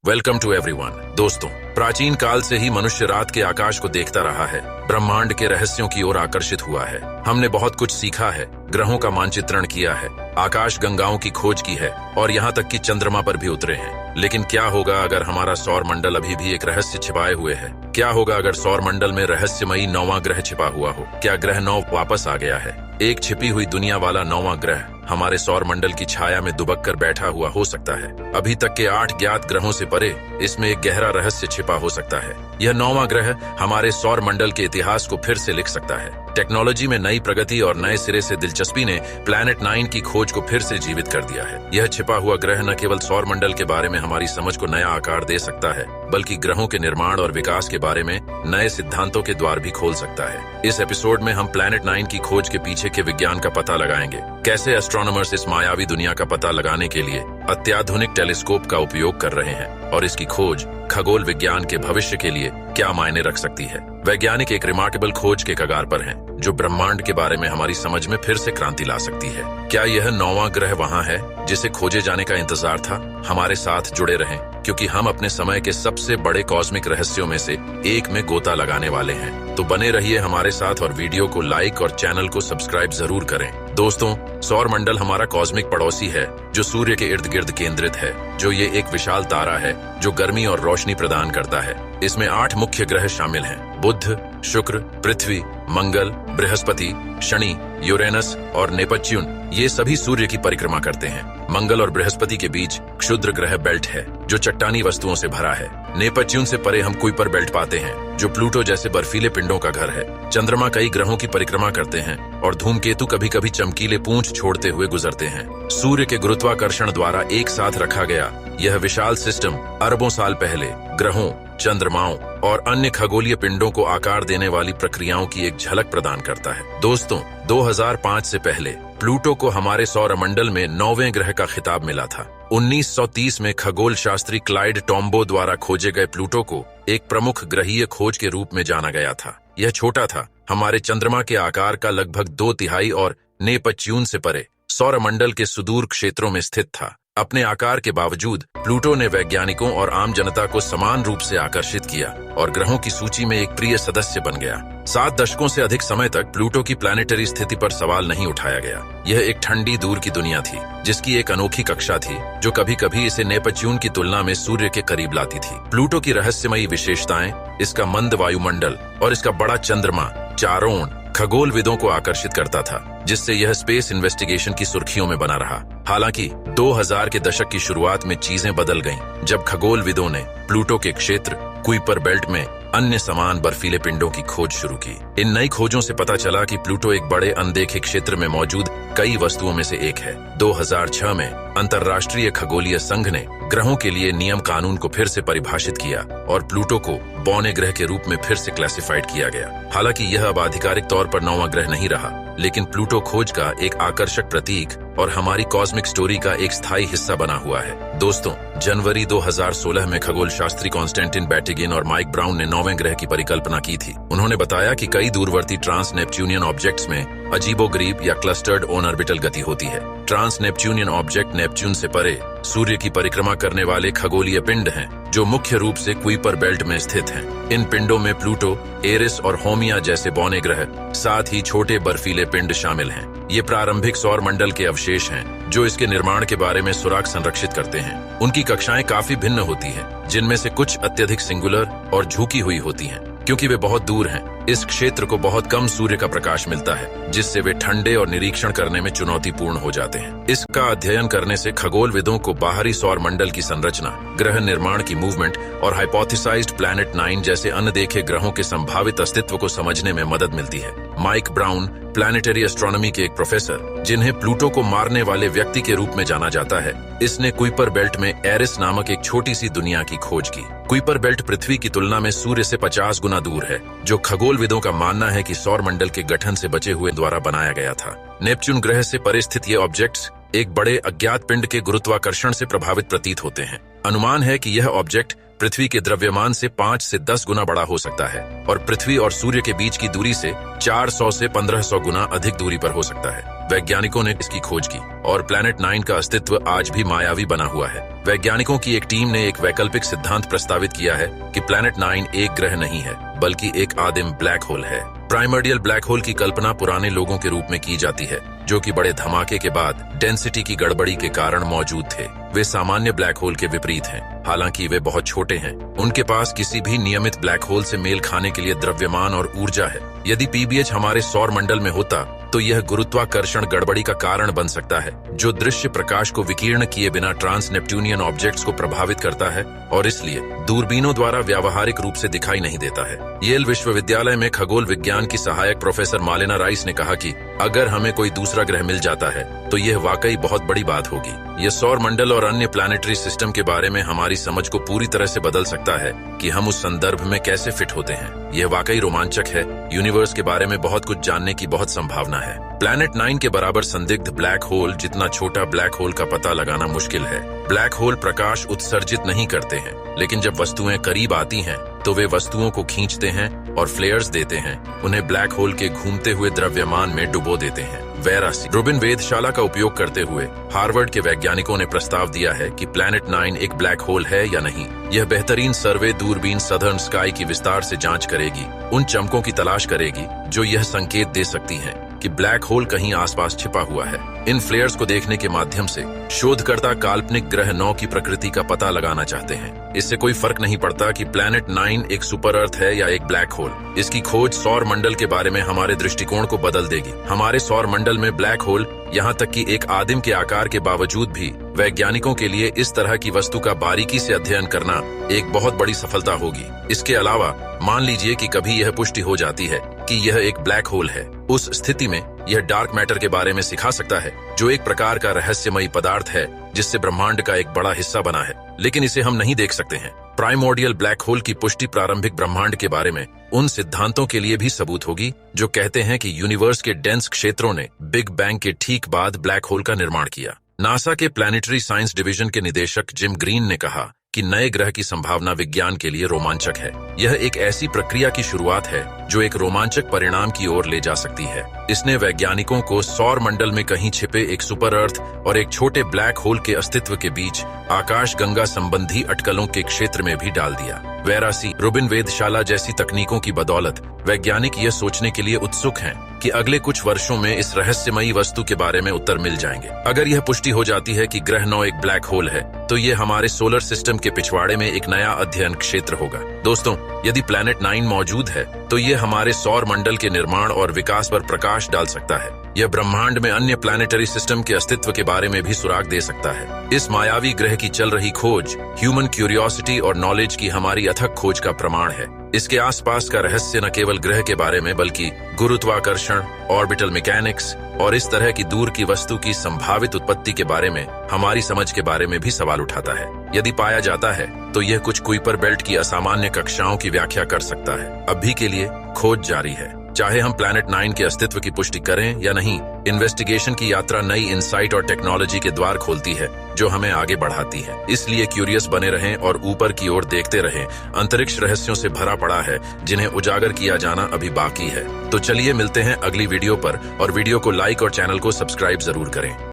Welcome to everyone. दोस्तों, प्राचीन काल से ही मनुष्य रात के आकाश को देखता रहा है, ब्रह्मांड के रहस्यों की ओर आकर्षित हुआ है। हमने बहुत कुछ सीखा है, ग्रहों का मानचित्रण किया है, आकाश गंगाओं की खोज की है और यहाँ तक कि चंद्रमा पर भी उतरे हैं। लेकिन क्या होगा अगर हमारा सौर मंडल अभी भी एक रहस्य छिपाए हुए है? क्या होगा अगर सौर मंडल में रहस्यमयी 9वां ग्रह छिपा हुआ हो? क्या ग्रह 9 वापस आ गया है? एक छिपी हुई दुनिया वाला 9वां ग्रह हमारे सौर मंडल की छाया में दुबक कर बैठा हुआ हो सकता है। अभी तक के 8 ज्ञात ग्रहों से परे इसमें एक गहरा रहस्य छिपा हो सकता है। यह 9वां ग्रह हमारे सौर मंडल के इतिहास को फिर से लिख सकता है। टेक्नोलॉजी में नई प्रगति और नए सिरे से दिलचस्पी ने प्लैनेट 9 की खोज को फिर से जीवित कर दिया है। यह छिपा हुआ ग्रह न केवल सौर मंडल के बारे में हमारी समझ को नया आकार दे सकता है, बल्कि ग्रहों के निर्माण और विकास के बारे में नए सिद्धांतों के द्वार भी खोल सकता है। इस एपिसोड में हम प्लैनेट 9 की खोज के पीछे के विज्ञान का पता लगाएंगे। कैसे एस्ट्रोनॉमर्स इस मायावी दुनिया का पता लगाने के लिए अत्याधुनिक टेलीस्कोप का उपयोग कर रहे हैं और इसकी खोज खगोल विज्ञान के भविष्य के लिए क्या मायने रख सकती है। वैज्ञानिक एक रिमार्केबल खोज के कगार पर हैं, जो ब्रह्मांड के बारे में हमारी समझ में फिर से क्रांति ला सकती है। क्या यह 9वां ग्रह वहां है जिसे खोजे जाने का इंतजार था? हमारे साथ जुड़े रहें, क्योंकि हम अपने समय के सबसे बड़े कॉस्मिक रहस्यों में से एक में गोता लगाने वाले हैं। तो बने रहिए हमारे साथ और वीडियो को लाइक और चैनल को सब्सक्राइब जरूर करें। दोस्तों, सौर मंडल हमारा कॉस्मिक पड़ोसी है, जो सूर्य के इर्द गिर्द केंद्रित है। जो ये एक विशाल तारा है जो गर्मी और रोशनी प्रदान करता है। इसमें 8 मुख्य ग्रह शामिल हैं: बुध, शुक्र, पृथ्वी, मंगल, बृहस्पति, शनि, यूरेनस और नेपच्यून। ये सभी सूर्य की परिक्रमा करते हैं। मंगल और बृहस्पति के बीच क्षुद्र ग्रह बेल्ट है, जो चट्टानी वस्तुओं से भरा है। नेपच्यून से परे हम कुइपर बेल्ट पाते हैं, जो प्लूटो जैसे बर्फीले पिंडों का घर है। चंद्रमा कई ग्रहों की परिक्रमा करते हैं और धूमकेतु कभी कभी चमकीले पूंछ छोड़ते हुए गुजरते हैं। सूर्य के गुरुत्वाकर्षण द्वारा एक साथ रखा गया यह विशाल सिस्टम अरबों साल पहले ग्रहों, चंद्रमाओं और अन्य खगोलीय पिंडों को आकार देने वाली प्रक्रियाओं की एक झलक प्रदान करता है। दोस्तों, 2005 से पहले प्लूटो को हमारे सौरमंडल में 9वें ग्रह का खिताब मिला था। 1930 में खगोल शास्त्री क्लाइड टॉम्बो द्वारा खोजे गए प्लूटो को एक प्रमुख ग्रहीय खोज के रूप में जाना गया था। यह छोटा था, हमारे चंद्रमा के आकार का लगभग 2/3 और नेपच्यून से परे सौरमंडल के सुदूर क्षेत्रों में स्थित था। अपने आकार के बावजूद प्लूटो ने वैज्ञानिकों और आम जनता को समान रूप से आकर्षित किया और ग्रहों की सूची में एक प्रिय सदस्य बन गया। 7 दशकों से अधिक समय तक प्लूटो की प्लैनेटरी स्थिति पर सवाल नहीं उठाया गया। यह एक ठंडी दूर की दुनिया थी, जिसकी एक अनोखी कक्षा थी, जो कभी कभी इसे नेपच्यून की तुलना में सूर्य के करीब लाती थी। प्लूटो की रहस्यमयी विशेषताएं, इसका मंद वायुमंडल और इसका बड़ा चंद्रमा चारों खगोलविदों को आकर्षित करता था, जिससे यह स्पेस इन्वेस्टिगेशन की सुर्खियों में बना रहा। हालांकि 2000 के दशक की शुरुआत में चीजें बदल गईं, जब खगोलविदों ने प्लूटो के क्षेत्र कुइपर बेल्ट में अन्य समान बर्फीले पिंडों की खोज शुरू की। इन नई खोजों से पता चला कि प्लूटो एक बड़े अनदेखे क्षेत्र में मौजूद कई वस्तुओं में से एक है। 2006 में अंतर्राष्ट्रीय खगोलीय संघ ने ग्रहों के लिए नियम कानून को फिर से परिभाषित किया और प्लूटो को बौने ग्रह के रूप में फिर से क्लासिफाइड किया गया। हालांकि यह अब आधिकारिक तौर पर 9वां ग्रह नहीं रहा, लेकिन प्लूटो खोज का एक आकर्षक प्रतीक और हमारी कॉस्मिक स्टोरी का एक स्थायी हिस्सा बना हुआ है। दोस्तों, जनवरी 2016 में खगोल शास्त्री कॉन्स्टेंटिन बैटिगिन और माइक ब्राउन ने 9वें ग्रह की परिकल्पना की थी। उन्होंने बताया कि कई दूरवर्ती ट्रांस नेपच्यूनियन ऑब्जेक्ट्स में अजीबोगरीब या क्लस्टर्ड ऑन ऑर्बिटल गति होती है। ट्रांस नेपच्यूनियन ऑब्जेक्ट नेपच्यून से परे सूर्य की परिक्रमा करने वाले खगोलीय पिंड हैं, जो मुख्य रूप से कुइपर बेल्ट में स्थित हैं। इन पिंडों में प्लूटो, एरिस और होमिया जैसे बौने ग्रह, साथ ही छोटे बर्फीले पिंड शामिल हैं। ये प्रारंभिक सौर मंडल के अवशेष हैं, जो इसके निर्माण के बारे में सुराग संरक्षित करते हैं। उनकी कक्षाएं काफी भिन्न होती हैं, जिनमें से कुछ अत्यधिक सिंगुलर और झुकी हुई होती हैं, क्योंकि वे बहुत दूर हैं। इस क्षेत्र को बहुत कम सूर्य का प्रकाश मिलता है, जिससे वे ठंडे और निरीक्षण करने में चुनौतीपूर्ण हो जाते हैं। इसका अध्ययन करने से खगोलविदों को बाहरी सौर मंडल की संरचना, ग्रह निर्माण की मूवमेंट और हाइपोथेसाइज्ड प्लैनेट 9 जैसे अनदेखे ग्रहों के संभावित अस्तित्व को समझने में मदद मिलती है। माइक ब्राउन, प्लैनेटरी एस्ट्रोनॉमी के एक प्रोफेसर, जिन्हें प्लूटो को मारने वाले व्यक्ति के रूप में जाना जाता है, इसने कुइपर बेल्ट में एरिस नामक एक छोटी सी दुनिया की खोज की। कुइपर बेल्ट पृथ्वी की तुलना में सूर्य से 50 गुना दूर है, जो खगोलविदों का मानना है कि सौर मंडल के गठन से बचे हुए द्वारा बनाया गया था। नेपच्यून ग्रह से परे स्थित ये ऑब्जेक्ट्स एक बड़े अज्ञात पिंड के गुरुत्वाकर्षण से प्रभावित प्रतीत होते हैं। अनुमान है कि यह ऑब्जेक्ट पृथ्वी के द्रव्यमान से 5 से 10 गुना बड़ा हो सकता है और पृथ्वी और सूर्य के बीच की दूरी से 400 से 1500 गुना अधिक दूरी पर हो सकता है। वैज्ञानिकों ने इसकी खोज की और प्लैनेट 9 का अस्तित्व आज भी मायावी बना हुआ है। वैज्ञानिकों की एक टीम ने एक वैकल्पिक सिद्धांत प्रस्तावित किया है कि प्लैनेट 9 एक ग्रह नहीं है बल्कि एक आदिम ब्लैक होल है। प्राइमर्डियल ब्लैक होल की कल्पना पुराने लोगों के रूप में की जाती है जो कि बड़े धमाके के बाद डेंसिटी की गड़बड़ी के कारण मौजूद थे। वे सामान्य ब्लैक होल के विपरीत हैं, हालांकि वे बहुत छोटे हैं। उनके पास किसी भी नियमित ब्लैक होल से मेल खाने के लिए द्रव्यमान और ऊर्जा है। यदि पीबीएच हमारे सौर मंडल में होता तो यह गुरुत्वाकर्षण गड़बड़ी का कारण बन सकता है जो दृश्य प्रकाश को विकीर्ण किए बिना ट्रांस नेपट्यूनियन ऑब्जेक्ट्स को प्रभावित करता है और इसलिए दूरबीनों द्वारा व्यावहारिक रूप से दिखाई नहीं देता है। येल विश्वविद्यालय में खगोल विज्ञान की सहायक प्रोफेसर मालेना राइस ने कहा कि अगर हमें कोई दूसरा ग्रह मिल जाता है तो यह वाकई बहुत बड़ी बात होगी। यह सौर मंडल और अन्य प्लैनेटरी सिस्टम के बारे में हमारी समझ को पूरी तरह से बदल सकता है कि हम उस संदर्भ में कैसे फिट होते हैं। यह वाकई रोमांचक है। यूनिवर्स के बारे में बहुत कुछ जानने की बहुत संभावना है। प्लैनेट 9 के बराबर संदिग्ध ब्लैक होल जितना छोटा ब्लैक होल का पता लगाना मुश्किल है। ब्लैक होल प्रकाश उत्सर्जित नहीं करते हैं, लेकिन जब वस्तुएं करीब आती हैं तो वे वस्तुओं को खींचते हैं और फ्लेयर्स देते हैं, उन्हें ब्लैक होल के घूमते हुए द्रव्यमान में डुबो देते हैं। वेरासी रूबिन वेधशाला का उपयोग करते हुए हार्वर्ड के वैज्ञानिकों ने प्रस्ताव दिया है कि प्लैनेट 9 एक ब्लैक होल है या नहीं। यह बेहतरीन सर्वे दूरबीन सदर्न स्काई की विस्तार से जांच करेगी, उन चमकों की तलाश करेगी जो यह संकेत दे सकती हैं कि ब्लैक होल कहीं आसपास छिपा हुआ है। इन फ्लेयर्स को देखने के माध्यम से शोधकर्ता काल्पनिक ग्रह 9 की प्रकृति का पता लगाना चाहते हैं। इससे कोई फर्क नहीं पड़ता कि प्लैनेट 9 एक सुपर अर्थ है या एक ब्लैक होल। इसकी खोज सौर मंडल के बारे में हमारे दृष्टिकोण को बदल देगी। हमारे सौर मंडल में ब्लैक होल, यहाँ तक कि एक आदिम के आकार के बावजूद भी, वैज्ञानिकों के लिए इस तरह की वस्तु का बारीकी से अध्ययन करना एक बहुत बड़ी सफलता होगी। इसके अलावा मान लीजिए कि कभी यह पुष्टि हो जाती है कि यह एक ब्लैक होल है। उस स्थिति में यह डार्क मैटर के बारे में सिखा सकता है जो एक प्रकार का रहस्यमयी पदार्थ है जिससे ब्रह्मांड का एक बड़ा हिस्सा बना है, लेकिन इसे हम नहीं देख सकते हैं। प्राइमोर्डियल ब्लैक होल की पुष्टि प्रारंभिक ब्रह्मांड के बारे में उन सिद्धांतों के लिए भी सबूत होगी जो कहते हैं कि यूनिवर्स के डेंस क्षेत्रों ने बिग बैंग के ठीक बाद ब्लैक होल का निर्माण किया। नासा के प्लैनेटरी साइंस डिवीजन के निदेशक जिम ग्रीन ने कहा कि नए ग्रह की संभावना विज्ञान के लिए रोमांचक है। यह एक ऐसी प्रक्रिया की शुरुआत है जो एक रोमांचक परिणाम की ओर ले जा सकती है। इसने वैज्ञानिकों को सौर मंडल में कहीं छिपे एक सुपर अर्थ और एक छोटे ब्लैक होल के अस्तित्व के बीच आकाश गंगा संबंधी अटकलों के क्षेत्र में भी डाल दिया। वेरासी रूबिन वेधशाला जैसी तकनीकों की बदौलत वैज्ञानिक यह सोचने के लिए उत्सुक हैं कि अगले कुछ वर्षों में इस रहस्यमयी वस्तु के बारे में उत्तर मिल जाएंगे। अगर यह पुष्टि हो जाती है कि ग्रह 9 एक ब्लैक होल है तो ये हमारे सोलर सिस्टम के पिछवाड़े में एक नया अध्ययन क्षेत्र होगा। दोस्तों, यदि प्लैनेट 9 मौजूद है तो ये हमारे सौर मंडल के निर्माण और विकास पर प्रकाश डाल सकता है। यह ब्रह्मांड में अन्य प्लैनेटरी सिस्टम के अस्तित्व के बारे में भी सुराग दे सकता है। इस मायावी ग्रह की चल रही खोज ह्यूमन क्यूरियोसिटी और नॉलेज की हमारी अथक खोज का प्रमाण है। इसके आसपास का रहस्य न केवल ग्रह के बारे में बल्कि गुरुत्वाकर्षण, ऑर्बिटल मैकेनिक्स और इस तरह की दूर की वस्तु की संभावित उत्पत्ति के बारे में हमारी समझ के बारे में भी सवाल उठाता है। यदि पाया जाता है तो यह कुछ कुइपर बेल्ट की असामान्य कक्षाओं की व्याख्या कर सकता है। अभी के लिए खोज जारी है। चाहे हम प्लैनेट 9 के अस्तित्व की पुष्टि करें या नहीं, इन्वेस्टिगेशन की यात्रा नई इंसाइट और टेक्नोलॉजी के द्वार खोलती है जो हमें आगे बढ़ाती है। इसलिए क्यूरियस बने रहें और ऊपर की ओर देखते रहें। अंतरिक्ष रहस्यों से भरा पड़ा है जिन्हें उजागर किया जाना अभी बाकी है। तो चलिए मिलते हैं अगली वीडियो पर और वीडियो को लाइक और चैनल को सब्सक्राइब जरूर करें।